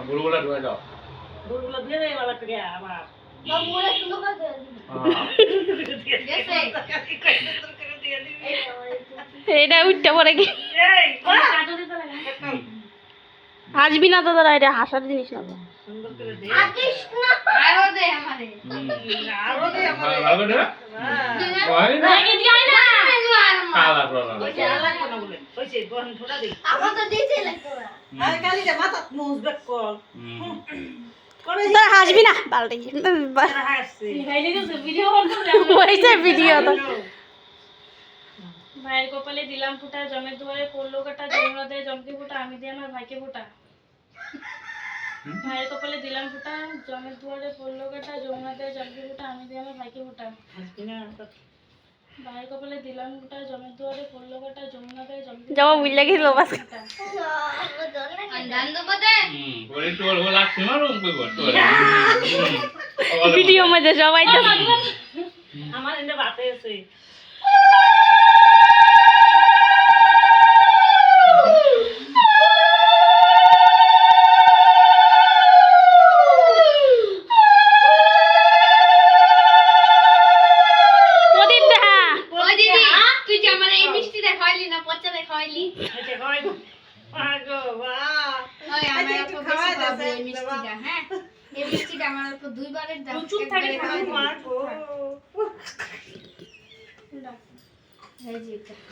গুড়গুলা ধুয়ে দাও গুড়গুলো দিয়ে দেয় বাবা করে আবার বাবুরা শুনো কথা গেছে এটা উঠতে পড়ে কি এই হাসবি না তো দাদা, এটা হাসার জিনিস না তো। সুন্দর করে দে আকিস না আরো দে আমারে আরো দে ভালো করে ওই না আগে দিই না কালা কালা ওই যে আলাদা কোন বলে ওই যে বন থোড়া দে আমার তো দিতে লাগতো না আর কালি যে মাথা মুজ বেক কর করে তোর হাসবি না বালটি হাসছে ভিডিও হইছে ভিডিও তো। ভাইয়ের কপালে দিলাম ফুটা, জমের দুয়ারে পড়লো কাটা, জমরা দেয় জমকে ফুটা, আমি দিয়ে আমার ভাইকে ফুটা। ভাইয়ের কপালে দিলাম ফুটা, জমের দুয়ারে পড়লো কাটা, জমরা দেয় জমকে ফুটা, আমি দিয়ে আমার ভাইকে ফুটা। হাসবি না ভাইয়ের কপালে দিলাম ফুটা, জমের দুয়ারে পড়লো কাটা, জমরা দেয় জমকে যাও বুঝলা গেল বাস আন্দান তো বদে ওরে তো ওর লাগছে মারো কই বল ভিডিও মধ্যে সবাই তো আমার এনে বাতে আছে প্রদীপ দেখা ওই দিদি তুই যে আমারে এই মিষ্টি দেখাইলি না পচা দেখাইলি আচ্ছা কই আগো বাহ ওই আমার অল্প বেশি খাবো এই মিষ্টিটা হ্যাঁ এই মিষ্টিটা আমার অল্প দুইবারের দাম চুপ থাকে একবারে খাওয়াই মাগো এই যে এটা।